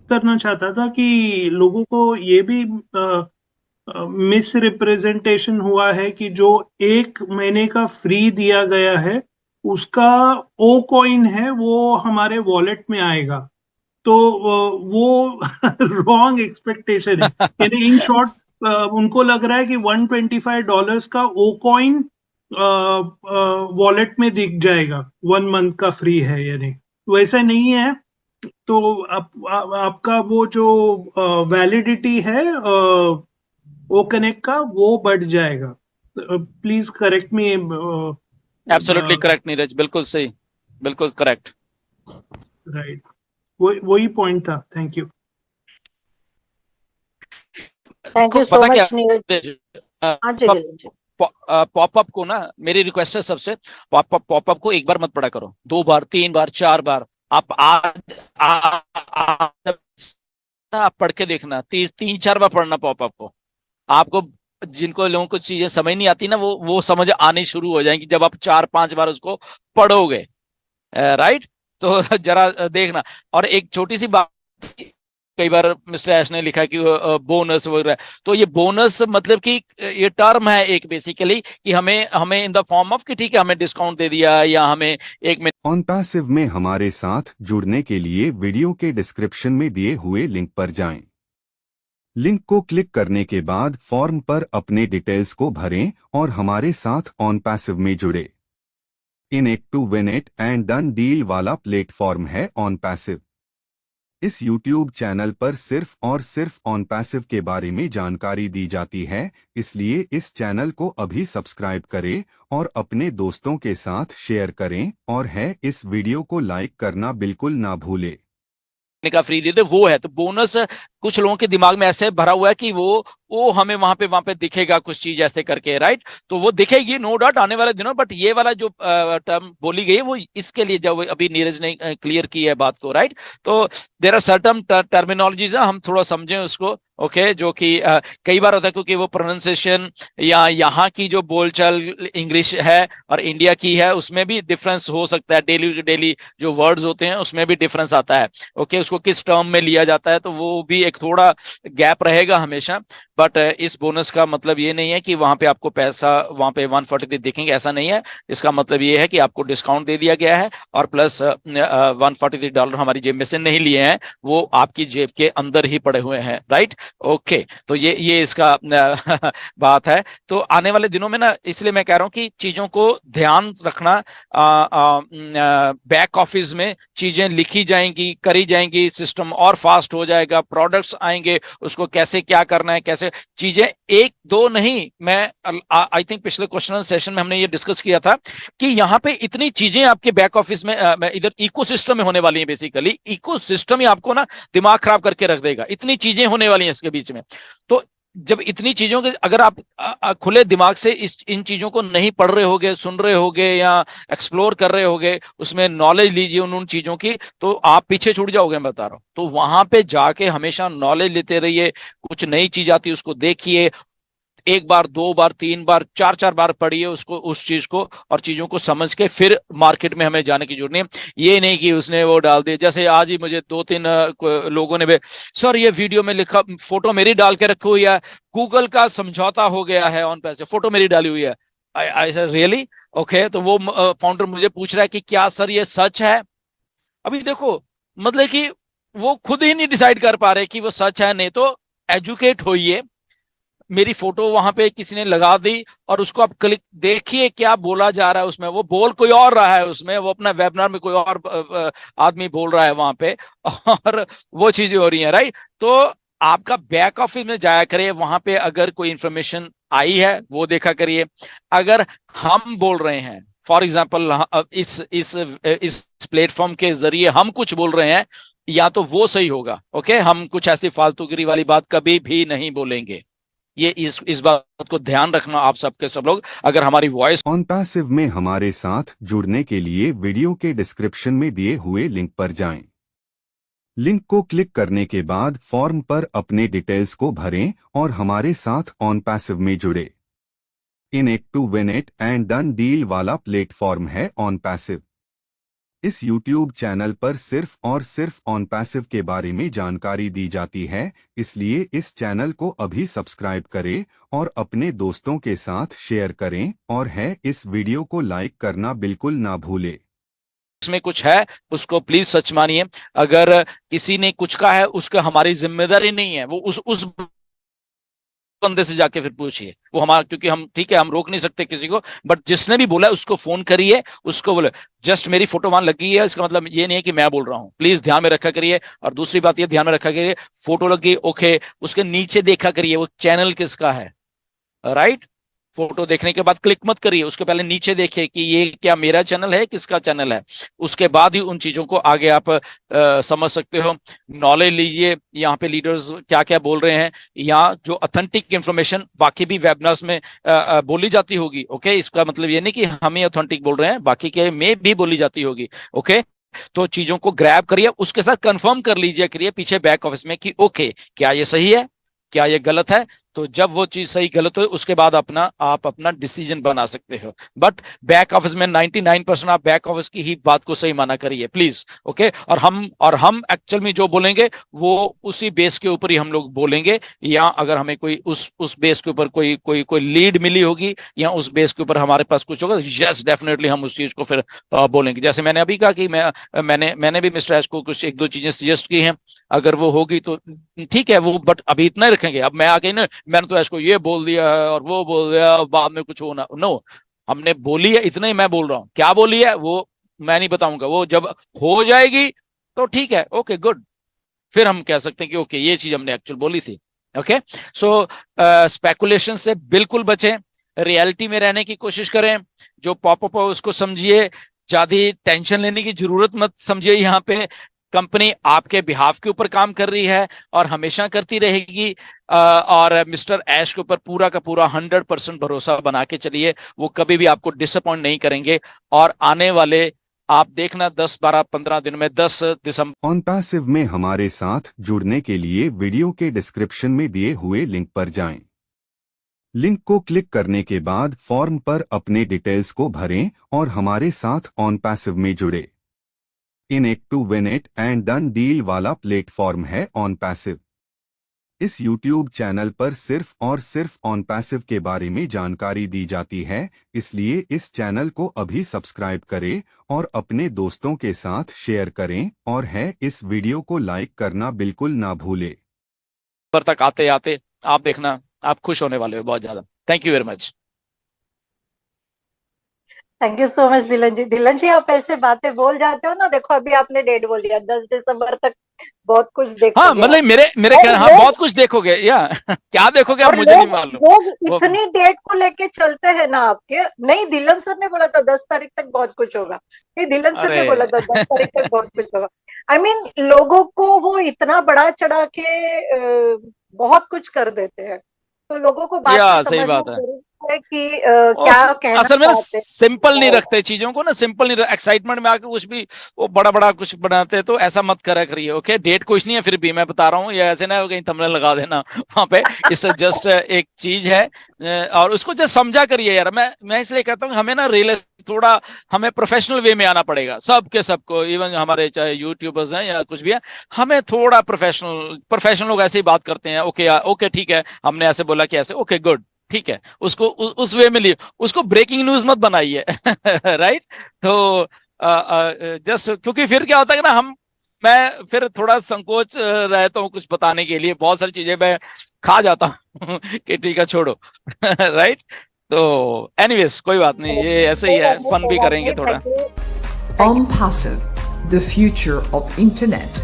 करना चाहता था कि लोगों को ये भी मिस रिप्रेजेंटेशन हुआ है कि जो 1 महीने का फ्री दिया गया है उसका ओ कॉइन है वो हमारे वॉलेट में आएगा। तो वो रॉन्ग एक्सपेक्टेशन है। यानी इन शॉर्ट उनको लग रहा है कि $125 का ओ कॉइन वॉलेट में दिख जाएगा, 1 मंथ का फ्री है, यानी वैसा नहीं है। तो आपका वो जो वैलिडिटी है ओ कनेक्ट का वो बढ़ जाएगा। Please correct me. Absolutely correct Neeraj, बिल्कुल सही, बिल्कुल करेक्ट। राइट, वही पॉइंट था। Thank you. Thank you so पता क्या मच नीरज। हाँ जी गिलन जी। पॉपअप को ना, मेरी रिक्वेस्ट है सबसे, पॉपअप को एक बार मत पढ़ा करो, 2 बार 3 बार 4 बार। आप आप पढ़ के देखना, 3 4 बार पढ़ना पॉपअप को। आपको, जिनको लोगों को चीजें समझ नहीं आती ना, वो समझ आनी शुरू हो जाएंगी जब आप 4 5 बार उसको पढ़ोगे। राइट। तो जरा देखना। और एक छोटी सी बात, कई बार मिस्टर एस ने लिखा कि बोनस वगैरह, तो ये बोनस मतलब कि ये टर्म है एक बेसिकली, कि हमें हमें इन द फॉर्म ऑफ कि ठीक है हमें डिस्काउंट दे दिया या हमें एक में। OnPassive में हमारे साथ जुड़ने के लिए वीडियो के डिस्क्रिप्शन में दिए हुए लिंक पर जाएं। लिंक को क्लिक करने के बाद फॉर्म पर अपने डिटेल्स को भरें और हमारे साथ OnPassive में जुड़े। In it to win it and done deal वाला प्लेटफॉर्म है OnPassive। इस YouTube चैनल पर सिर्फ और सिर्फ OnPassive के बारे में जानकारी दी जाती है, इसलिए इस चैनल को अभी सब्सक्राइब करें और अपने दोस्तों के साथ शेयर करें, और है इस वीडियो को लाइक करना बिल्कुल ना भूलें। का फ्री दे दे, वो है। तो बोनस कुछ लोगों के दिमाग में ऐसे भरा हुआ है कि वो हमें वहां पे दिखेगा कुछ चीज ऐसे करके, राइट। तो वो दिखेगी नो डाउट आने वाले दिनों, बट ये वाला जो टर्म बोली गई है वो इसके लिए, जब अभी नीरज ने क्लियर की है बात को, राइट। तो देयर आर सर्टन टर्मिनोलॉजीज, हम थोड़ा समझें उसको। ओके, जो कि कई बार होता है क्योंकि वो प्रोनाउंसिएशन या यहाँ की जो बोलचाल इंग्लिश है और इंडिया की है उसमें भी डिफरेंस हो सकता है, डेली डेली जो वर्ड्स होते हैं उसमें भी डिफरेंस आता है। ओके, उसको किस टर्म में लिया जाता है, तो वो भी एक थोड़ा गैप रहेगा हमेशा। बट इस बोनस का मतलब ये नहीं है कि वहां पे आपको पैसा वहां पे 143 दिखेंगे, ऐसा नहीं है। इसका मतलब ये है कि आपको डिस्काउंट दे दिया गया है और प्लस $143 हमारी जेब में से नहीं लिए हैं, वो आपकी जेब के अंदर ही पड़े हुए हैं, राइट। ओके, तो ये इसका बात है। तो आने वाले दिनों में ना, इसलिए मैं कह रहा हूं कि चीजों को ध्यान रखना। बैक ऑफिस में चीजें लिखी जाएंगी, करी जाएंगी, सिस्टम और फास्ट हो जाएगा, प्रोडक्ट्स आएंगे, उसको कैसे क्या करना है, कैसे चीजें, एक दो नहीं। मैं आई थिंक पिछले क्वेश्चन सेशन में हमने ये डिस्कस किया था कि यहाँ पे इतनी चीजें आपके बैक ऑफिस में इधर इकोसिस्टम में होने वाली है। बेसिकली इकोसिस्टम ही आपको ना दिमाग खराब करके रख देगा, इतनी चीजें होने वाली हैं इसके बीच में। तो जब इतनी चीजों के, अगर आप खुले दिमाग से इन चीजों को नहीं पढ़ रहे होगे, सुन रहे होगे या एक्सप्लोर कर रहे होगे, उसमें नॉलेज लीजिए उन चीजों की, तो आप पीछे छूट जाओगे, मैं बता रहा हूं। तो वहां पे जाके हमेशा नॉलेज लेते रहिए, कुछ नई चीज आती है उसको देखिए, 1 बार 2 बार 3 बार 4 4 बार पढ़िए उसको, उस चीज को, और चीजों को समझ के फिर मार्केट में हमें जाने की जरूरत नहीं। ये नहीं कि उसने वो डाल दिया, जैसे आज ही मुझे 2 3 लोगों ने सर ये वीडियो में लिखा, फोटो मेरी डाल के रखी हुई है, गूगल का समझौता हो गया है ऑन पैसे, फोटो मेरी डाली हुई है। आई सर रियली? ओके, तो वो फाउंडर मुझे पूछ रहा है कि क्या सर ये सच है? अभी देखो, मतलब कि वो खुद ही नहीं डिसाइड कर पा रहे कि वो सच है, नहीं तो एजुकेट होइए। मेरी फोटो वहां पे किसी ने लगा दी और उसको आप क्लिक देखिए क्या बोला जा रहा है उसमें, वो बोल कोई और रहा है उसमें, वो अपना वेबिनार में कोई और आदमी बोल रहा है वहां पे, और वो चीजें हो रही हैं, राइट। तो आपका बैक ऑफिस में जाया करिए, वहां पे अगर कोई इंफॉर्मेशन आई है वो देखा करिए। अगर हम बोल रहे हैं फॉर एग्जाम्पल इस प्लेटफॉर्म के जरिए हम कुछ बोल रहे हैं, या तो वो सही होगा। ओके, हम कुछ ऐसी फालतूगिरी वाली बात कभी भी नहीं बोलेंगे। ये इस बात को ध्यान रखना आप सबके सब लोग, अगर हमारी वॉइस। OnPassive में हमारे साथ जुड़ने के लिए वीडियो के डिस्क्रिप्शन में दिए हुए लिंक पर जाएं। लिंक को क्लिक करने के बाद फॉर्म पर अपने डिटेल्स को भरें और हमारे साथ ऑन पैसिव में जुड़े। In it to win it and done deal वाला प्लेटफॉर्म है ऑन पैसिव। इस YouTube चैनल पर सिर्फ और सिर्फ ऑन पैसिव के बारे में जानकारी दी जाती है, इसलिए इस चैनल को अभी सब्सक्राइब करें और अपने दोस्तों के साथ शेयर करें और इस वीडियो को लाइक करना बिल्कुल ना भूलें। इसमें कुछ है उसको प्लीज सच मानिए। अगर किसी ने कुछ कहा है उसका हमारी जिम्मेदारी नहीं है, वो उस बंदे से जाके फिर पूछिए। वो हमारा, क्योंकि हम ठीक है हम रोक नहीं सकते किसी को, बट जिसने भी बोला उसको फोन करिए, उसको बोले जस्ट मेरी फोटो वहां लगी है इसका मतलब ये नहीं है कि मैं बोल रहा हूं, प्लीज ध्यान में रखा करिए। और दूसरी बात ये ध्यान में रखा करिए, फोटो लगी ओके, उसके नीचे देखा करिए वो चैनल किसका है, राइट। फोटो देखने के बाद क्लिक मत करिए, उसके पहले नीचे देखिए कि ये क्या मेरा चैनल है, किसका चैनल है, उसके बाद ही उन चीजों को आगे आप समझ सकते हो। नॉलेज लीजिए, यहाँ पे लीडर्स क्या क्या बोल रहे हैं, यहाँ जो ऑथेंटिक इंफॉर्मेशन बाकी भी वेबिनार्स में बोली जाती होगी, ओके। इसका मतलब ये नहीं कि हम ही ऑथेंटिक बोल रहे हैं, बाकी के में भी बोली जाती होगी, ओके। तो चीजों को ग्रैब करिए, उसके साथ कंफर्म कर लीजिए करिए पीछे बैक ऑफिस में कि ओके क्या ये सही है, क्या ये गलत है। तो जब वो चीज सही गलत हो उसके बाद आप अपना डिसीजन बना सकते हो। बट बैक ऑफिस में 99% आप बैक ऑफिस की ही बात को सही माना करिए प्लीज, ओके। और हम एक्चुअल में जो बोलेंगे वो उसी बेस के ऊपर ही हम लोग बोलेंगे, या अगर हमें कोई उस बेस के ऊपर कोई लीड मिली होगी या उस बेस के ऊपर हमारे पास कुछ होगा, यस डेफिनेटली हम उस चीज को फिर बोलेंगे। जैसे मैंने अभी कहा कि मैंने भी मिस्टर एश को कुछ एक दो चीजें सजेस्ट की हैं, अगर वो होगी तो ठीक है वो, बट अभी इतना ही रखेंगे। अब मैं आके ना मैंने तो इसको ये बोल दिया है और वो बोल दिया, बाद में कुछ होना, नो, हमने बोली है इतना ही मैं बोल रहा हूँ। क्या बोली है वो मैं नहीं बताऊंगा, वो जब हो जाएगी तो ठीक है, ओके गुड, फिर हम कह सकते हैं कि ओके ये चीज हमने एक्चुअल बोली थी, ओके। सो स्पेकुलेशन से बिल्कुल बचें, रियलिटी में रहने की कोशिश करें। जो पॉपअप है उसको समझिए, ज्यादा टेंशन लेने की जरूरत मत समझिए। यहाँ पे कंपनी आपके बिहाफ के ऊपर काम कर रही है और हमेशा करती रहेगी, और मिस्टर ऐश के ऊपर पूरा का पूरा 100% भरोसा बना के चलिए, वो कभी भी आपको डिसअपॉइंट नहीं करेंगे। और आने वाले आप देखना 10, 12, 15 दिन में 10 दिसंबर ऑन पैसिव में हमारे साथ जुड़ने के लिए वीडियो के डिस्क्रिप्शन में दिए हुए लिंक पर जाएं। लिंक को क्लिक करने के बाद फॉर्म पर अपने डिटेल्स को भरें और हमारे साथ ऑन पैसिव में जुड़े। In it to win it and done deal वाला प्लेटफॉर्म है ऑन पैसिव। इस YouTube चैनल पर सिर्फ और सिर्फ ऑन पैसिव के बारे में जानकारी दी जाती है, इसलिए इस चैनल को अभी सब्सक्राइब करें और अपने दोस्तों के साथ शेयर करें और इस वीडियो को लाइक करना बिल्कुल ना भूलें। तक आते आते आप देखना आप खुश होने वाले हो बहुत ज्यादा। Thank you very much. Thank you so much दिलन जी। दिलन जी आप ऐसे बातें बोल जाते हो ना, देखो अभी आपने डेट बोल दिया 10 दिसंबर तक बहुत कुछ देखोगे। हाँ मतलब मेरे कहना, हाँ बहुत कुछ देखोगे या क्या देखोगे आप मुझे नहीं मालूम। लोग इतनी डेट को लेके चलते हैं ना आपके। नहीं, दिलन सर ने बोला था 10 तारीख तक बहुत कुछ होगा, नहीं दिलन सर ने बोला था 10 तारीख तक बहुत कुछ होगा। आई मीन लोगों को वो इतना बड़ा चढ़ा के बहुत कुछ कर देते हैं, तो लोगों को बात सही बात है कि क्या कहना असल में सिंपल नहीं रखते चीजों को ना, सिंपल नहीं, एक्साइटमेंट में आके कुछ भी वो बड़ा बड़ा कुछ बनाते हैं, तो ऐसा मत करा करिए, ओके। डेट कुछ नहीं है, फिर भी मैं बता रहा हूँ, या ऐसे ना कहीं थंबनेल लगा देना वहां पे। इस जस्ट एक चीज है और उसको जस्ट समझा करिए यार। मैं इसलिए कहता हूँ हमें ना थोड़ा हमें प्रोफेशनल वे में आना पड़ेगा, सबको, इवन हमारे चाहे यूट्यूबर्स हैं या कुछ भी है, हमें थोड़ा प्रोफेशनल लोग ऐसे ही बात करते हैं, ओके ठीक है हमने ऐसे बोला कि ऐसे, ओके गुड ठीक है, उसको उस वे में लिए, उसको ब्रेकिंग न्यूज मत बनाइए राइट। तो जस्ट क्योंकि फिर क्या होता है ना, मैं फिर थोड़ा संकोच रहता हूँ कुछ बताने के लिए, बहुत सारी चीजें मैं खा जाता हूँ कि ठीक है छोड़ो राइट। तो एनीवेज कोई बात नहीं, ये ऐसे ही है, फन भी करेंगे थोड़ा। On Passive, the future of internet.